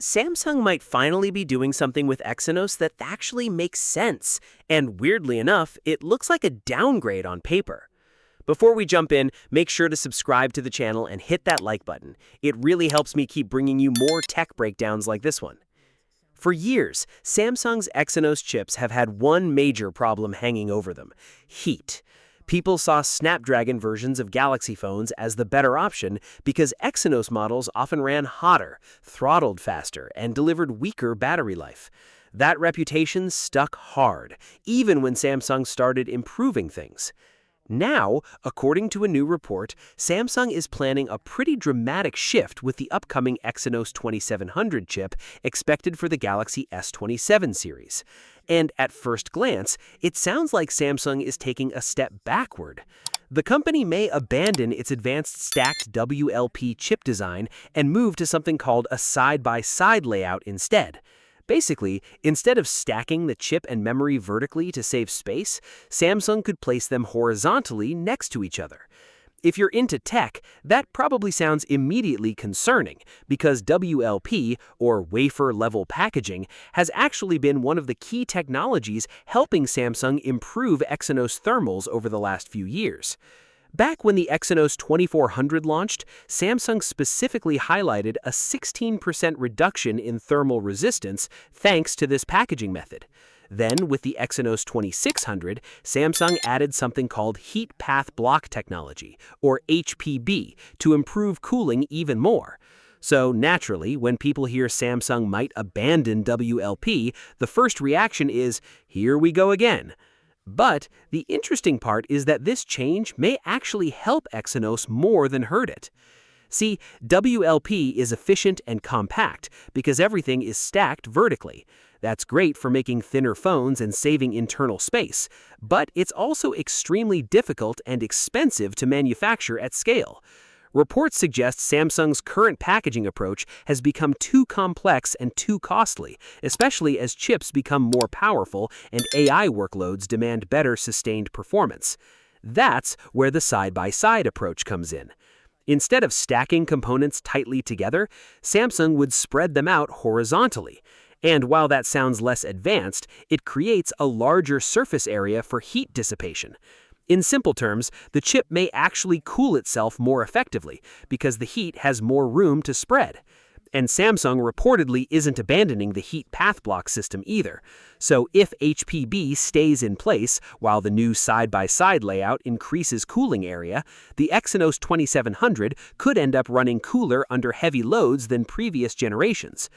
Samsung might finally be doing something with Exynos that actually makes sense, and weirdly enough, it looks like a downgrade on paper. Before we jump in, make sure to subscribe to the channel and hit that like button. It really helps me keep bringing you more tech breakdowns like this one. For years, Samsung's Exynos chips have had one major problem hanging over them: heat. People saw Snapdragon versions of Galaxy phones as the better option because Exynos models often ran hotter, throttled faster, and delivered weaker battery life. That reputation stuck hard, even when Samsung started improving things. Now, according to a new report, Samsung is planning a pretty dramatic shift with the upcoming Exynos 2700 chip expected for the Galaxy S27 series. And at first glance, it sounds like Samsung is taking a step backward. The company may abandon its advanced stacked WLP chip design and move to something called a side-by-side layout instead. Basically, instead of stacking the chip and memory vertically to save space, Samsung could place them horizontally next to each other. If you're into tech, that probably sounds immediately concerning because WLP, or wafer-level packaging, has actually been one of the key technologies helping Samsung improve Exynos thermals over the last few years. Back when the Exynos 2400 launched, Samsung specifically highlighted a 16% reduction in thermal resistance thanks to this packaging method. Then, with the Exynos 2600, Samsung added something called Heat Path Block Technology, or HPB, to improve cooling even more. So naturally, when people hear Samsung might abandon WLP, the first reaction is, here we go again. But the interesting part is that this change may actually help Exynos more than hurt it. See, WLP is efficient and compact because everything is stacked vertically. That's great for making thinner phones and saving internal space, but it's also extremely difficult and expensive to manufacture at scale. Reports suggest Samsung's current packaging approach has become too complex and too costly, especially as chips become more powerful and AI workloads demand better sustained performance. That's where the side-by-side approach comes in. Instead of stacking components tightly together, Samsung would spread them out horizontally. And while that sounds less advanced, it creates a larger surface area for heat dissipation. In simple terms, the chip may actually cool itself more effectively because the heat has more room to spread. And Samsung reportedly isn't abandoning the heat path block system either. So if HPB stays in place while the new side-by-side layout increases cooling area, the Exynos 2700 could end up running cooler under heavy loads than previous generations.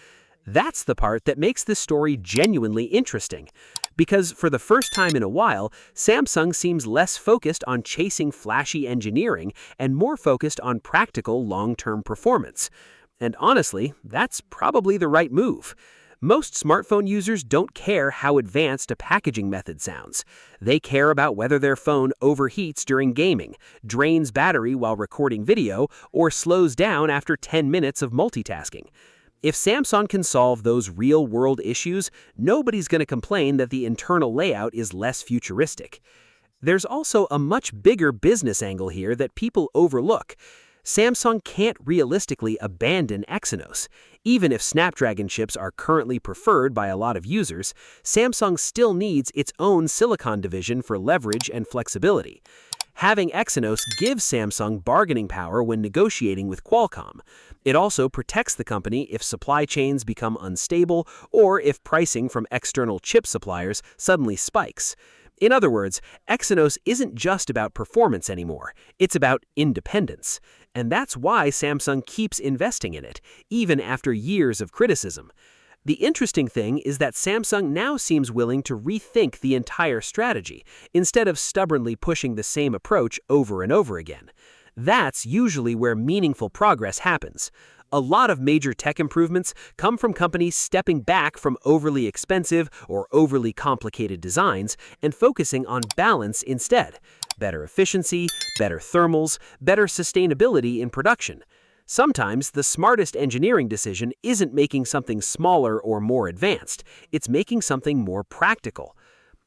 That's the part that makes this story genuinely interesting. Because for the first time in a while, Samsung seems less focused on chasing flashy engineering and more focused on practical long-term performance. And honestly, that's probably the right move. Most smartphone users don't care how advanced a packaging method sounds. They care about whether their phone overheats during gaming, drains battery while recording video, or slows down after 10 minutes of multitasking. If Samsung can solve those real-world issues, nobody's going to complain that the internal layout is less futuristic. There's also a much bigger business angle here that people overlook. Samsung can't realistically abandon Exynos. Even if Snapdragon chips are currently preferred by a lot of users, Samsung still needs its own silicon division for leverage and flexibility. Having Exynos gives Samsung bargaining power when negotiating with Qualcomm. It also protects the company if supply chains become unstable or if pricing from external chip suppliers suddenly spikes. In other words, Exynos isn't just about performance anymore, it's about independence. And that's why Samsung keeps investing in it, even after years of criticism. The interesting thing is that Samsung now seems willing to rethink the entire strategy, instead of stubbornly pushing the same approach over and over again. That's usually where meaningful progress happens. A lot of major tech improvements come from companies stepping back from overly expensive or overly complicated designs and focusing on balance instead. Better efficiency, better thermals, better sustainability in production. Sometimes the smartest engineering decision isn't making something smaller or more advanced, it's making something more practical.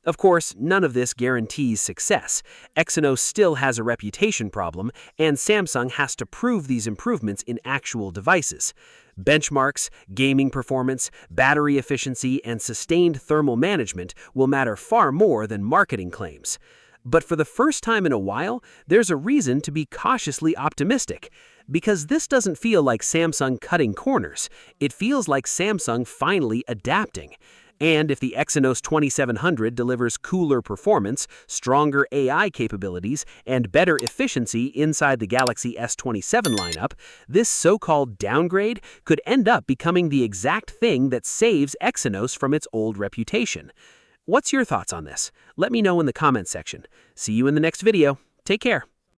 Of course, none of this guarantees success. Exynos still has a reputation problem, and Samsung has to prove these improvements in actual devices. Benchmarks, gaming performance, battery efficiency, and sustained thermal management will matter far more than marketing claims. But for the first time in a while, there's a reason to be cautiously optimistic. Because this doesn't feel like Samsung cutting corners. It feels like Samsung finally adapting. And if the Exynos 2700 delivers cooler performance, stronger AI capabilities, and better efficiency inside the Galaxy S27 lineup, this so-called downgrade could end up becoming the exact thing that saves Exynos from its old reputation. What's your thoughts on this? Let me know in the comments section. See you in the next video. Take care.